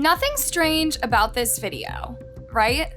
Nothing strange about this video, right?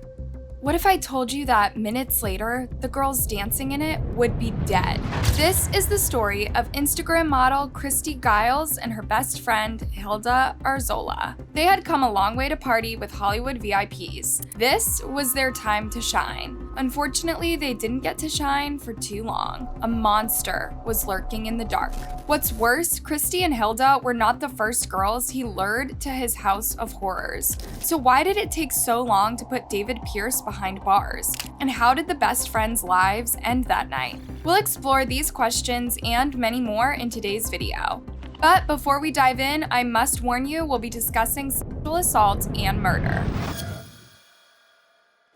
What if I told you that minutes later, the girls dancing in it would be dead? This is the story of Instagram model Christy Giles and her best friend Hilda Arzola. They had come a long way to party with Hollywood VIPs. This was their time to shine. Unfortunately, they didn't get to shine for too long. A monster was lurking in the dark. What's worse, Christy and Hilda were not the first girls he lured to his house of horrors. So why did it take so long to put David Pierce behind bars? And how did the best friends' lives end that night? We'll explore these questions and many more in today's video. But before we dive in, I must warn you we'll be discussing sexual assault and murder.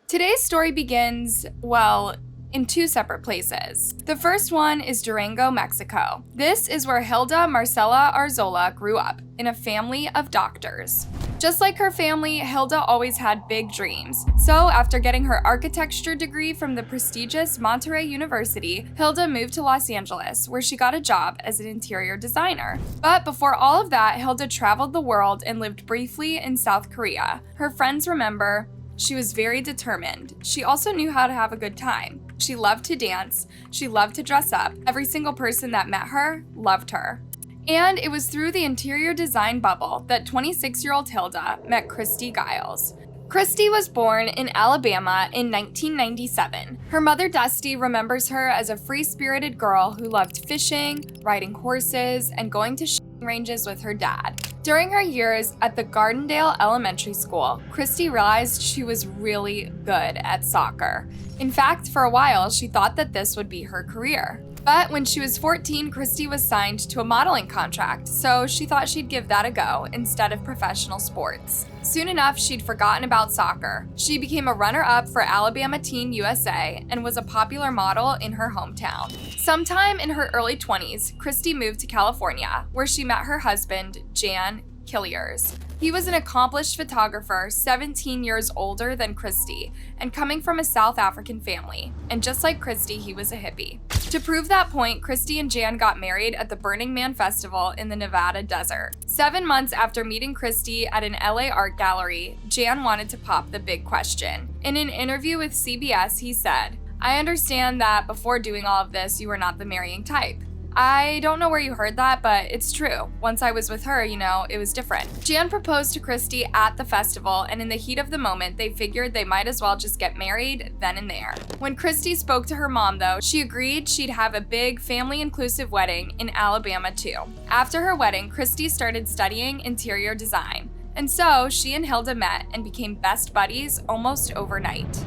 Today's story begins, well, in two separate places. The first one is Durango, Mexico. This is where Hilda Marcela Arzola grew up, in a family of doctors. Just like her family, Hilda always had big dreams. So after getting her architecture degree from the prestigious Monterey University, Hilda moved to Los Angeles, where she got a job as an interior designer. But before all of that, Hilda traveled the world and lived briefly in South Korea. Her friends remember, she was very determined. She also knew how to have a good time. She loved to dance. She loved to dress up. Every single person that met her loved her. And it was through the interior design bubble that 26-year-old Hilda met Christy Giles. Christy was born in Alabama in 1997. Her mother, Dusty, remembers her as a free-spirited girl who loved fishing, riding horses, and going to ranges with her dad. During her years at the Gardendale Elementary School, Christy realized she was really good at soccer. In fact, for a while, she thought that this would be her career. But when she was 14, Christy was signed to a modeling contract, so she thought she'd give that a go instead of professional sports. Soon enough, she'd forgotten about soccer. She became a runner-up for Alabama Teen USA and was a popular model in her hometown. Sometime in her early 20s, Christy moved to California, where she met her husband, Jan Killiers. He was an accomplished photographer, 17 years older than Christy, and coming from a South African family. And just like Christy, he was a hippie. To prove that point, Christy and Jan got married at the Burning Man Festival in the Nevada desert. 7 months after meeting Christy at an LA art gallery, Jan wanted to pop the big question. In an interview with CBS, he said, "I understand that before doing all of this, you were not the marrying type. I don't know where you heard that, but it's true. Once I was with her, it was different." Jan proposed to Christy at the festival, and in the heat of the moment, they figured they might as well just get married then and there. When Christy spoke to her mom, though, she agreed she'd have a big family-inclusive wedding in Alabama, too. After her wedding, Christy started studying interior design. And so, she and Hilda met and became best buddies almost overnight.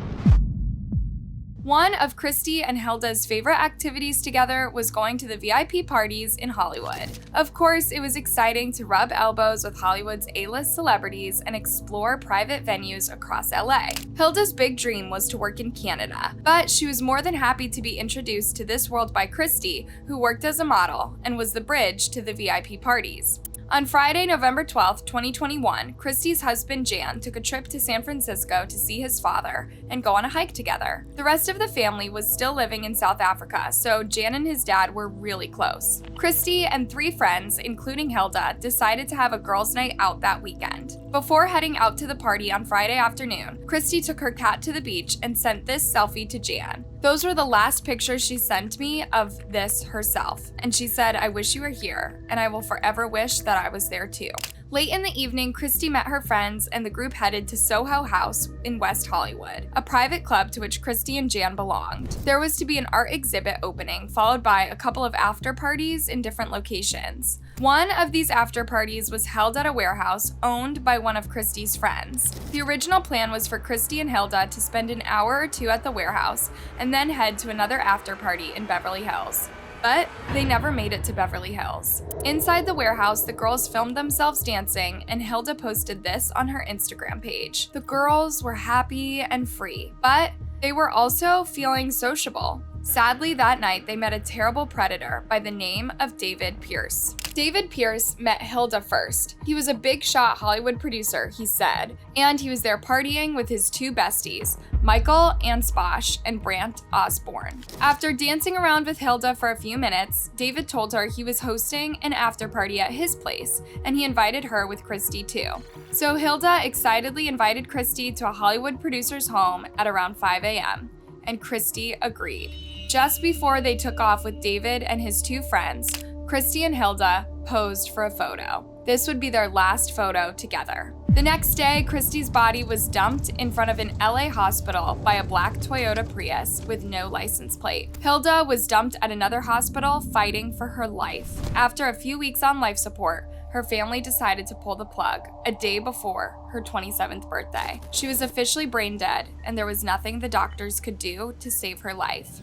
One of Christy and Hilda's favorite activities together was going to the VIP parties in Hollywood. Of course, it was exciting to rub elbows with Hollywood's A-list celebrities and explore private venues across LA. Hilda's big dream was to work in Canada, but she was more than happy to be introduced to this world by Christy, who worked as a model and was the bridge to the VIP parties. On Friday, November 12, 2021, Christy's husband Jan took a trip to San Francisco to see his father and go on a hike together. The rest of the family was still living in South Africa, so Jan and his dad were really close. Christy and 3 friends, including Hilda, decided to have a girls' night out that weekend. Before heading out to the party on Friday afternoon, Christy took her cat to the beach and sent this selfie to Jan. "Those were the last pictures she sent me of this herself, and she said, 'I wish you were here, and I will forever wish that I was there too.'" Late in the evening, Christy met her friends and the group headed to Soho House in West Hollywood, a private club to which Christy and Jan belonged. There was to be an art exhibit opening, followed by a couple of after parties in different locations. One of these after parties was held at a warehouse owned by one of Christy's friends. The original plan was for Christy and Hilda to spend an hour or two at the warehouse and then head to another after party in Beverly Hills. But they never made it to Beverly Hills. Inside the warehouse, the girls filmed themselves dancing, and Hilda posted this on her Instagram page. The girls were happy and free, but they were also feeling sociable. Sadly, that night they met a terrible predator by the name of David Pierce. David Pierce met Hilda first. He was a big shot Hollywood producer, he said, and he was there partying with his two besties, Michael Ansposh and Brant Osborne. After dancing around with Hilda for a few minutes, David told her he was hosting an after party at his place, and he invited her with Christy too. So Hilda excitedly invited Christy to a Hollywood producer's home at around 5 a.m., and Christy agreed. Just before they took off with David and his two friends, Christy and Hilda posed for a photo. This would be their last photo together. The next day, Christy's body was dumped in front of an LA hospital by a black Toyota Prius with no license plate. Hilda was dumped at another hospital fighting for her life. After a few weeks on life support, her family decided to pull the plug a day before her 27th birthday. She was officially brain dead, and there was nothing the doctors could do to save her life.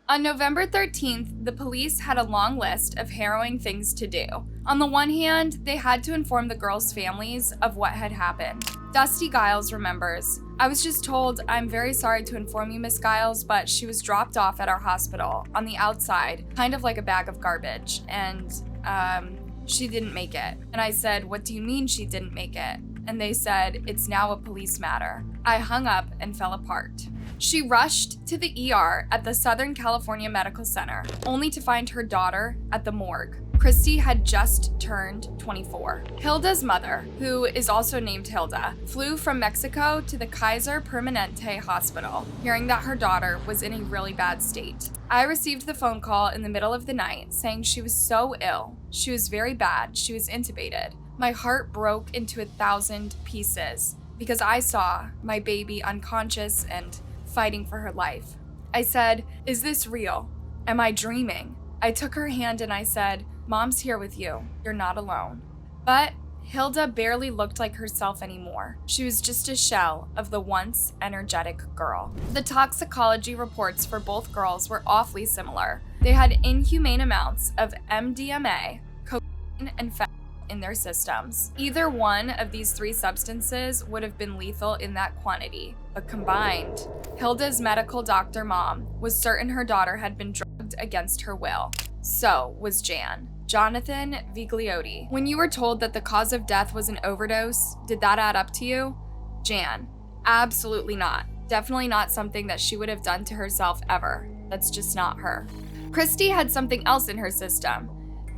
On November 13th, the police had a long list of harrowing things to do. On the one hand, they had to inform the girls' families of what had happened. Dusty Giles remembers, "I was just told, 'I'm very sorry to inform you, Miss Giles, but she was dropped off at our hospital on the outside, kind of like a bag of garbage, and, she didn't make it.' And I said, 'What do you mean she didn't make it?' And they said, 'It's now a police matter.' I hung up and fell apart." She rushed to the ER at the Southern California Medical Center, only to find her daughter at the morgue. Christy had just turned 24. Hilda's mother, who is also named Hilda, flew from Mexico to the Kaiser Permanente Hospital, hearing that her daughter was in a really bad state. I received the phone call in the middle of the night saying she was so ill. She was very bad. She was intubated. My heart broke into 1,000 pieces because I saw my baby unconscious and fighting for her life. I said, "Is this real? Am I dreaming?" I took her hand and I said, "Mom's here with you. You're not alone." But Hilda barely looked like herself anymore. She was just a shell of the once energetic girl. The toxicology reports for both girls were awfully similar. They had inhumane amounts of MDMA, cocaine, and fentanyl in their systems. Either one of these three substances would have been lethal in that quantity, but combined, Hilda's medical doctor mom was certain her daughter had been drugged against her will. So was Jan. Jonathan Vigliotti. When you were told that the cause of death was an overdose, did that add up to you? Jan. Absolutely not. Definitely not something that she would have done to herself ever. That's just not her. Christy had something else in her system.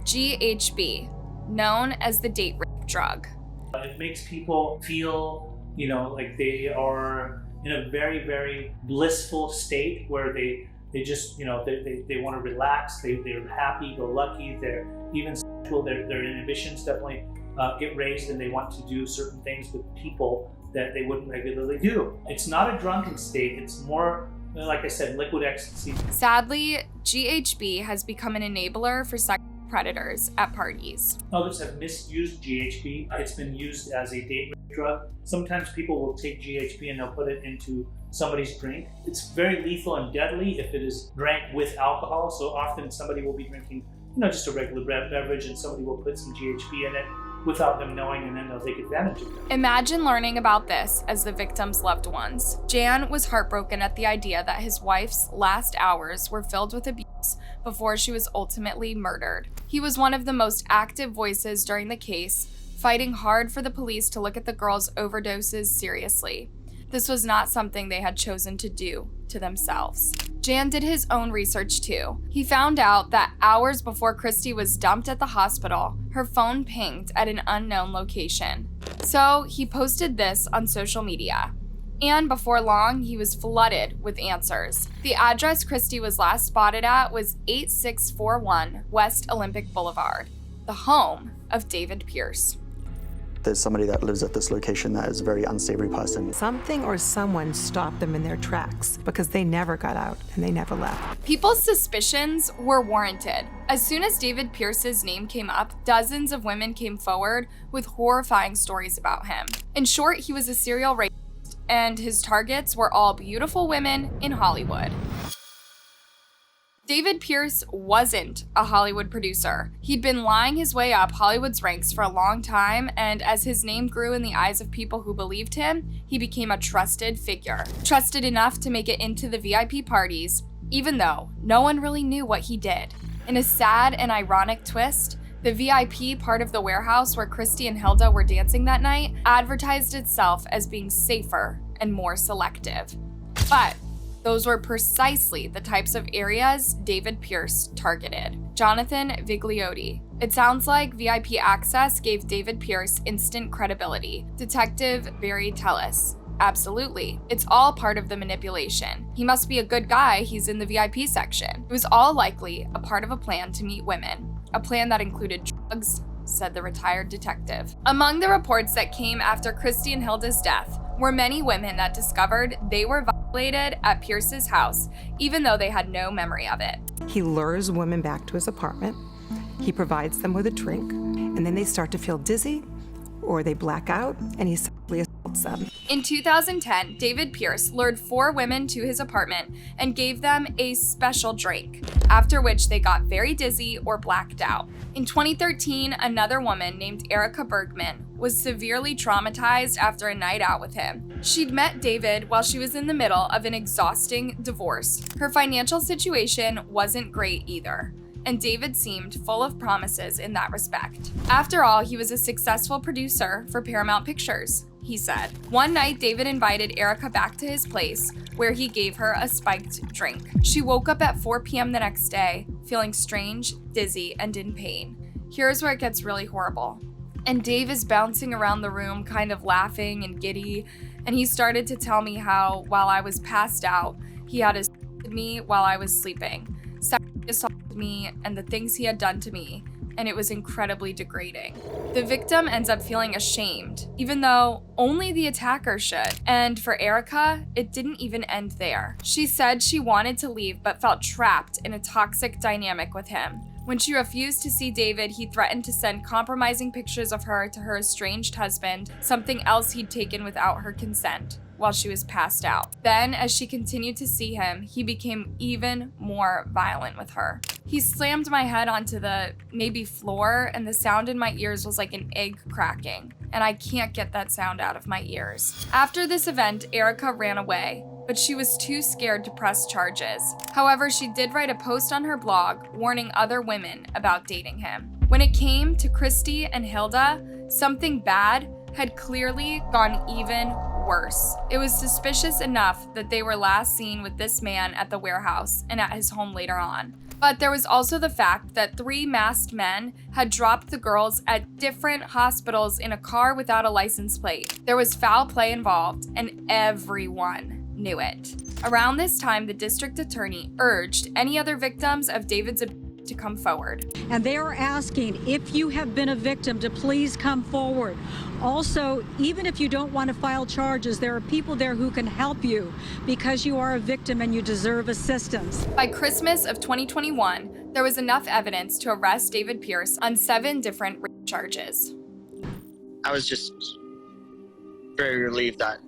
GHB, known as the date rape drug. It makes people feel, like they are in a very, very blissful state where they just, they want to relax. They're happy, go lucky. They're even sexual. Their inhibitions definitely get raised, and they want to do certain things with people that they wouldn't regularly do. It's not a drunken state. It's more, like I said, liquid ecstasy. Sadly, GHB has become an enabler for sexual predators at parties. Others have misused GHB. It's been used as a date rape drug. Sometimes people will take GHB and they'll put it into somebody's drink. It's very lethal and deadly if it is drank with alcohol. So often somebody will be drinking, just a regular beverage, and somebody will put some GHB in it without them knowing, and then they'll take advantage of it. Imagine learning about this as the victim's loved ones. Jan was heartbroken at the idea that his wife's last hours were filled with abuse before she was ultimately murdered. He was one of the most active voices during the case, fighting hard for the police to look at the girls' overdoses seriously. This was not something they had chosen to do to themselves. Jan did his own research too. He found out that hours before Christy was dumped at the hospital, her phone pinged at an unknown location. So he posted this on social media. And before long, he was flooded with answers. The address Christy was last spotted at was 8641 West Olympic Boulevard, the home of David Pierce. There's somebody that lives at this location that is a very unsavory person. Something or someone stopped them in their tracks because they never got out and they never left. People's suspicions were warranted. As soon as David Pierce's name came up, dozens of women came forward with horrifying stories about him. In short, he was a serial rapist, and his targets were all beautiful women in Hollywood. David Pierce wasn't a Hollywood producer. He'd been lying his way up Hollywood's ranks for a long time, and as his name grew in the eyes of people who believed him, he became a trusted figure. Trusted enough to make it into the VIP parties, even though no one really knew what he did. In a sad and ironic twist, the VIP part of the warehouse where Christy and Hilda were dancing that night advertised itself as being safer and more selective. But those were precisely the types of areas David Pierce targeted. Jonathan Vigliotti. It sounds like VIP access gave David Pierce instant credibility. Detective Barry Tellis. Absolutely. It's all part of the manipulation. He must be a good guy, he's in the VIP section. It was all likely a part of a plan to meet women. A plan that included drugs, said the retired detective. Among the reports that came after Christy and Hilda's death were many women that discovered they were violated at Pierce's house, even though they had no memory of it. He lures women back to his apartment. He provides them with a drink, and then they start to feel dizzy, or they black out, and he sexually assaults them. In 2010, David Pierce lured 4 women to his apartment and gave them a special drink, after which they got very dizzy or blacked out. In 2013, another woman named Erica Bergman was severely traumatized after a night out with him. She'd met David while she was in the middle of an exhausting divorce. Her financial situation wasn't great either, and David seemed full of promises in that respect. After all, he was a successful producer for Paramount Pictures, he said. One night, David invited Erica back to his place, where he gave her a spiked drink. She woke up at 4 p.m. the next day, feeling strange, dizzy, and in pain. Here's where it gets really horrible. And Dave is bouncing around the room, kind of laughing and giddy, and he started to tell me how, while I was passed out, he had assaulted me while I was sleeping. Sexually assaulted me and the things he had done to me, and it was incredibly degrading. The victim ends up feeling ashamed, even though only the attacker should. And for Erica, it didn't even end there. She said she wanted to leave but felt trapped in a toxic dynamic with him. When she refused to see David, he threatened to send compromising pictures of her to her estranged husband, something else he'd taken without her consent, while she was passed out. Then, as she continued to see him, he became even more violent with her. He slammed my head onto the maybe floor, and the sound in my ears was like an egg cracking, and I can't get that sound out of my ears. After this event, Erica ran away, but she was too scared to press charges. However, she did write a post on her blog warning other women about dating him. When it came to Christy and Hilda, something bad had clearly gone even worse. It was suspicious enough that they were last seen with this man at the warehouse and at his home later on. But there was also the fact that 3 masked men had dropped the girls at different hospitals in a car without a license plate. There was foul play involved, and everyone knew it. Around this time, the district attorney urged any other victims of David's abuse to come forward. And they are asking if you have been a victim to please come forward. Also, even if you don't want to file charges, there are people there who can help you because you are a victim and you deserve assistance. By Christmas of 2021, there was enough evidence to arrest David Pierce on 7 different rape charges. I was just very relieved that,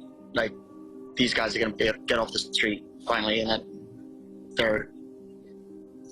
these guys are going to get off the street finally, and that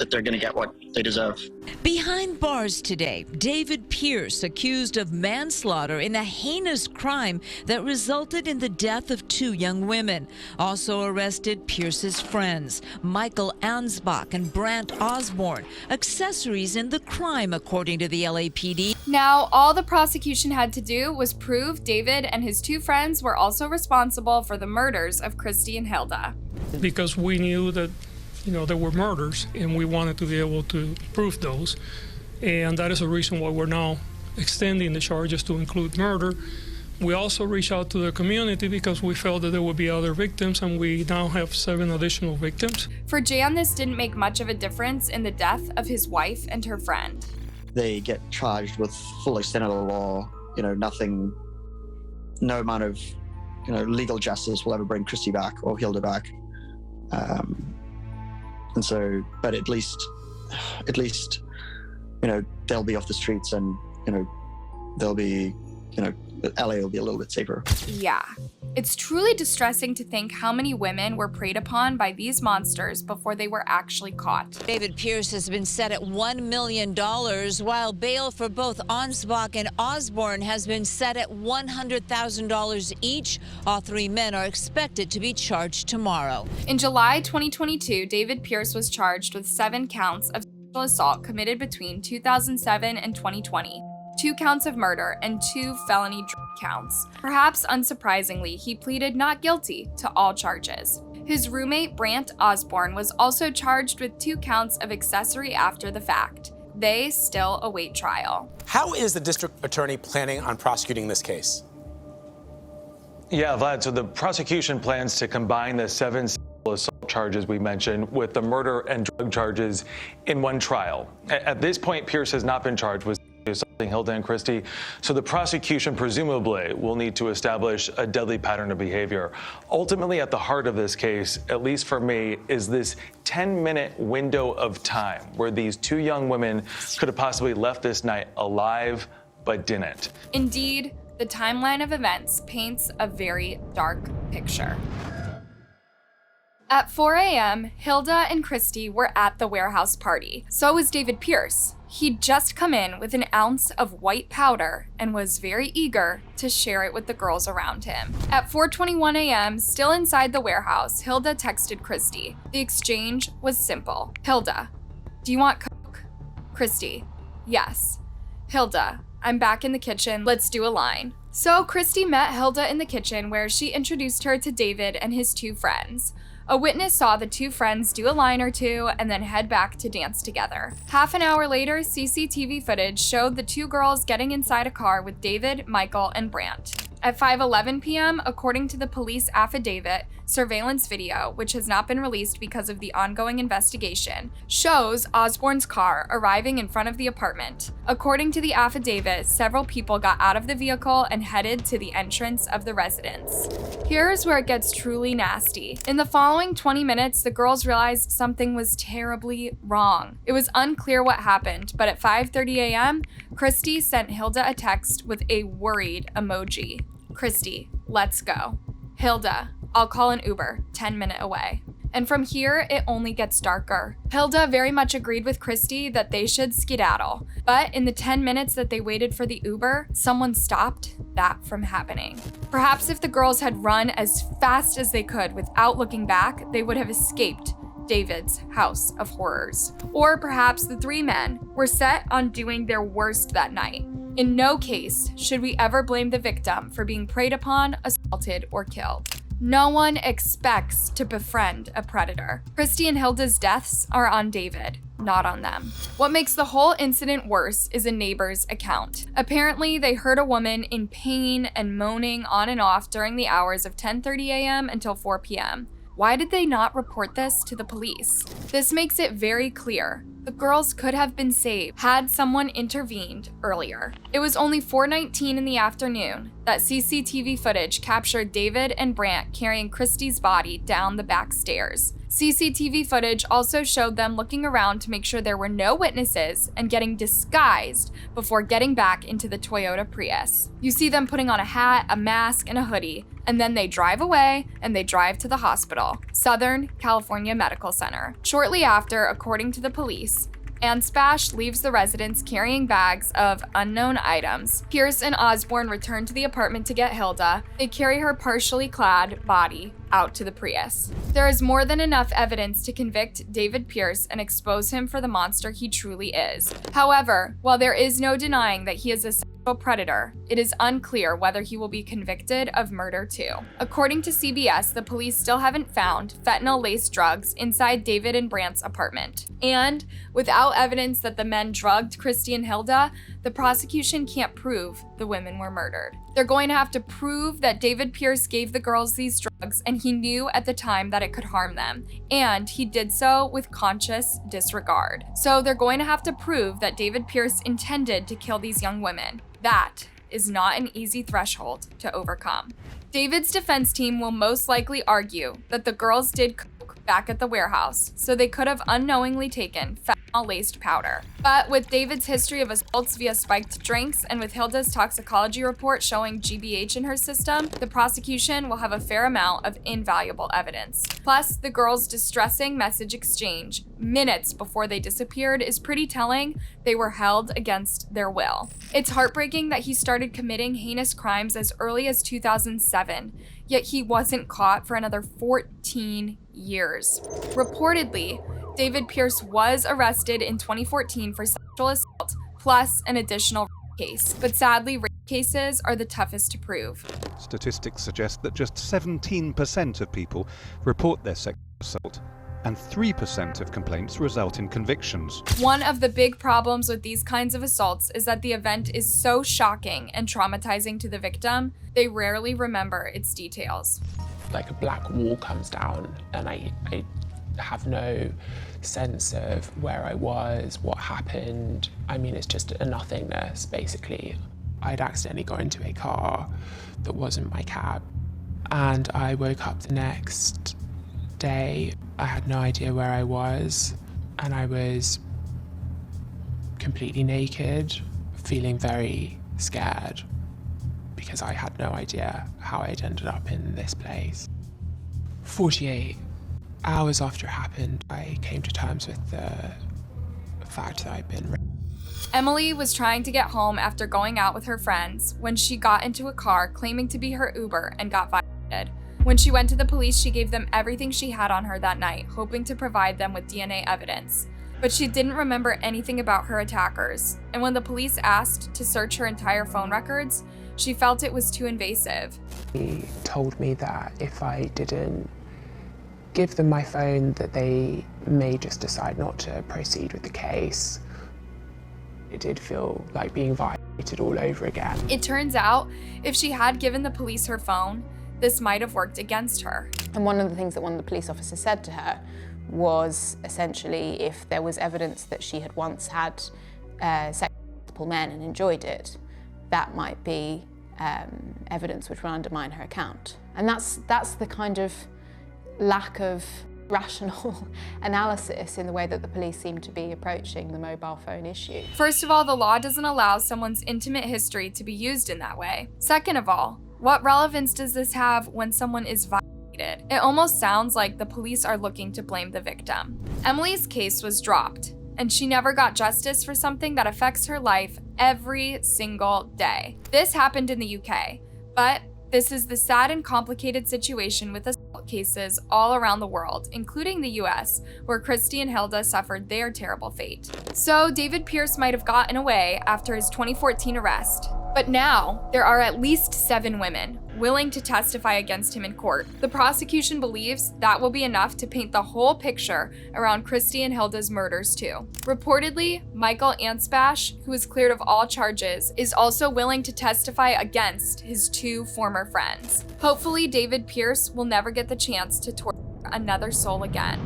they're going to get what they deserve. Behind bars today, David Pierce accused of manslaughter in a heinous crime that resulted in the death of 2 young women. Also arrested Pierce's friends, Michael Ansbach and Brant Osborne, accessories in the crime according to the LAPD. Now, all the prosecution had to do was prove David and his 2 friends were also responsible for the murders of Christy and Hilda. Because we knew that there were murders, and we wanted to be able to prove those. And that is the reason why we're now extending the charges to include murder. We also reached out to the community because we felt that there would be other victims, and we now have 7 additional victims. For Jan, this didn't make much of a difference in the death of his wife and her friend. They get charged with full extent of the law. No amount of legal justice will ever bring Christy back or Hilda back. And so, but at least, they'll be off the streets, and, they'll be, LA will be a little bit safer. Yeah. It's truly distressing to think how many women were preyed upon by these monsters before they were actually caught. David Pierce has been set at $1 million, while bail for both Ansbach and Osborne has been set at $100,000 each. All three men are expected to be charged tomorrow. In July 2022, David Pierce was charged with 7 counts of sexual assault committed between 2007 and 2020. 2 counts of murder, and 2 felony drug counts. Perhaps unsurprisingly, he pleaded not guilty to all charges. His roommate, Brant Osborne, was also charged with 2 counts of accessory after the fact. They still await trial. How is the district attorney planning on prosecuting this case? Yeah, Vlad, so the prosecution plans to combine the 7 sexual assault charges we mentioned with the murder and drug charges in one trial. At this point, Pierce has not been charged with assaulting Hilda and Christy, so the prosecution presumably will need to establish a deadly pattern of behavior. Ultimately, at the heart of this case, at least for me, is this 10-minute window of time where these 2 young women could have possibly left this night alive, but didn't. Indeed, the timeline of events paints a very dark picture. At 4 a.m., Hilda and Christy were at the warehouse party. So was David Pierce. He'd just come in with an ounce of white powder and was very eager to share it with the girls around him. At 4:21 a.m., still inside the warehouse, Hilda texted Christy. The exchange was simple. Hilda, do you want Coke? Christy, yes. Hilda, I'm back in the kitchen, let's do a line. So Christy met Hilda in the kitchen where she introduced her to David and his 2 friends. A witness saw the 2 friends do a line or 2 and then head back to dance together. Half an hour later, CCTV footage showed the 2 girls getting inside a car with David, Michael, and Brant. At 5:11 p.m., according to the police affidavit, surveillance video, which has not been released because of the ongoing investigation, shows Osborne's car arriving in front of the apartment. According to the affidavit, several people got out of the vehicle and headed to the entrance of the residence. Here's where it gets truly nasty. In the following 20 minutes, the girls realized something was terribly wrong. It was unclear what happened, but at 5:30 a.m., Christy sent Hilda a text with a worried emoji. Christy, let's go. Hilda, I'll call an Uber, 10-minute away. And from here, it only gets darker. Hilda very much agreed with Christy that they should skedaddle, but in the 10 minutes that they waited for the Uber, someone stopped that from happening. Perhaps if the girls had run as fast as they could without looking back, they would have escaped David's house of horrors. Or perhaps the 3 men were set on doing their worst that night. In no case should we ever blame the victim for being preyed upon, assaulted, or killed. No one expects to befriend a predator. Christy and Hilda's deaths are on David, not on them. What makes the whole incident worse is a neighbor's account. Apparently, they heard a woman in pain and moaning on and off during the hours of 10:30 a.m. until 4 p.m. Why did they not report this to the police? This makes it very clear. The girls could have been saved had someone intervened earlier. It was only 4:19 in the afternoon that CCTV footage captured David and Brant carrying Christy's body down the back stairs. CCTV footage also showed them looking around to make sure there were no witnesses and getting disguised before getting back into the Toyota Prius. You see them putting on a hat, a mask, and a hoodie, and then they drive away and they drive to the hospital, Southern California Medical Center. Shortly after, according to the police, Ansbach leaves the residence carrying bags of unknown items. Pierce and Osborne return to the apartment to get Hilda. They carry her partially clad body out to the Prius. There is more than enough evidence to convict David Pierce and expose him for the monster he truly is. However, while there is no denying that he is a sexual predator, it is unclear whether he will be convicted of murder too. According to CBS, the police still haven't found fentanyl-laced drugs inside David and Brant's apartment. And without evidence that the men drugged Christy and Hilda, the prosecution can't prove the women were murdered. They're going to have to prove that David Pierce gave the girls these drugs and he knew at the time that it could harm them, and he did so with conscious disregard. So they're going to have to prove that David Pierce intended to kill these young women. That is not an easy threshold to overcome. David's defense team will most likely argue that the girls did coke back at the warehouse, so they could have unknowingly taken fentanyl-laced powder. But with David's history of assaults via spiked drinks and with Hilda's toxicology report showing GBH in her system, the prosecution will have a fair amount of invaluable evidence. Plus, the girls' distressing message exchange minutes before they disappeared is pretty telling. They were held against their will. It's heartbreaking that he started committing heinous crimes as early as 2007, yet he wasn't caught for another 14 years. Reportedly, David Pierce was arrested in 2014 for sexual assault, plus an additional rape case. But sadly, rape cases are the toughest to prove. Statistics suggest that just 17% of people report their sexual assault, and 3% of complaints result in convictions. One of the big problems with these kinds of assaults is that the event is so shocking and traumatizing to the victim, they rarely remember its details. Like a black wall comes down and I have no sense of where I was, what happened. I mean, it's just a nothingness, basically. I'd accidentally got into a car that wasn't my cab, and I woke up the next day. I had no idea where I was, and I was completely naked, feeling very scared because I had no idea how I'd ended up in this place. 48 hours after it happened, I came to terms with the fact that I'd been raped. Emily was trying to get home after going out with her friends when she got into a car claiming to be her Uber and got violated. When she went to the police, she gave them everything she had on her that night, hoping to provide them with DNA evidence. But she didn't remember anything about her attackers, and when the police asked to search her entire phone records, she felt it was too invasive. He told me that if I didn't give them my phone, that they may just decide not to proceed with the case. It did feel like being violated all over again. It turns out, if she had given the police her phone, this might have worked against her. And one of the things that one of the police officers said to her was essentially if there was evidence that she had once had sex with multiple men and enjoyed it, that might be evidence which would undermine her account. And that's the kind of lack of rational analysis in the way that the police seem to be approaching the mobile phone issue. First of all, the law doesn't allow someone's intimate history to be used in that way. Second of all, what relevance does this have when someone is violated? It almost sounds like the police are looking to blame the victim. Emily's case was dropped, and she never got justice for something that affects her life every single day. This happened in the UK, but this is the sad and complicated situation with assault cases all around the world, including the US, where Christy and Hilda suffered their terrible fate. So David Pierce might have gotten away after his 2014 arrest, but now there are at least 7 women willing to testify against him in court. The prosecution believes that will be enough to paint the whole picture around Christy and Hilda's murders too. Reportedly, Michael Anspash, who is cleared of all charges, is also willing to testify against his 2 former friends. Hopefully, David Pierce will never get the chance to torture another soul again.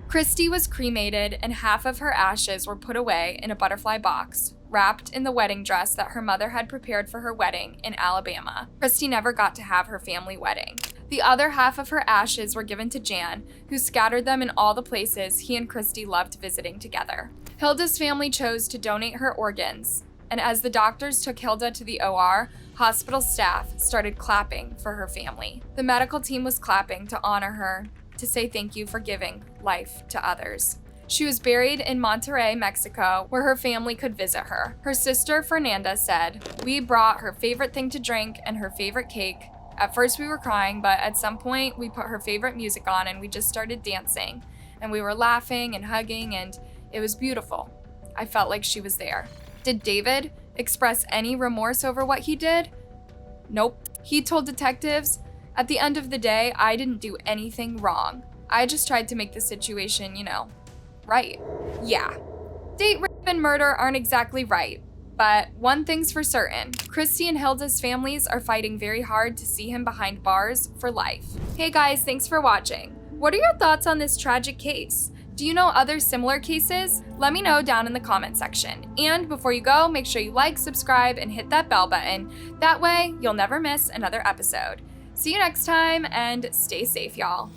Christy was cremated and half of her ashes were put away in a butterfly box, wrapped in the wedding dress that her mother had prepared for her wedding in Alabama. Christy never got to have her family wedding. The other half of her ashes were given to Jan, who scattered them in all the places he and Christy loved visiting together. Hilda's family chose to donate her organs, and as the doctors took Hilda to the OR, hospital staff started clapping for her family. The medical team was clapping to honor her, to say thank you for giving life to others. She was buried in Monterrey, Mexico, where her family could visit her. Her sister, Fernanda, said, "We brought her favorite thing to drink and her favorite cake. At first we were crying, but at some point we put her favorite music on and we just started dancing. And we were laughing and hugging and it was beautiful. I felt like she was there." Did David express any remorse over what he did? Nope. He told detectives, "At the end of the day, I didn't do anything wrong. I just tried to make the situation, right." Yeah. Date, rape, and murder aren't exactly right. But one thing's for certain, Christy and Hilda's families are fighting very hard to see him behind bars for life. Hey guys, thanks for watching. What are your thoughts on this tragic case? Do you know other similar cases? Let me know down in the comment section. And before you go, make sure you like, subscribe, and hit that bell button. That way, you'll never miss another episode. See you next time, and stay safe, y'all.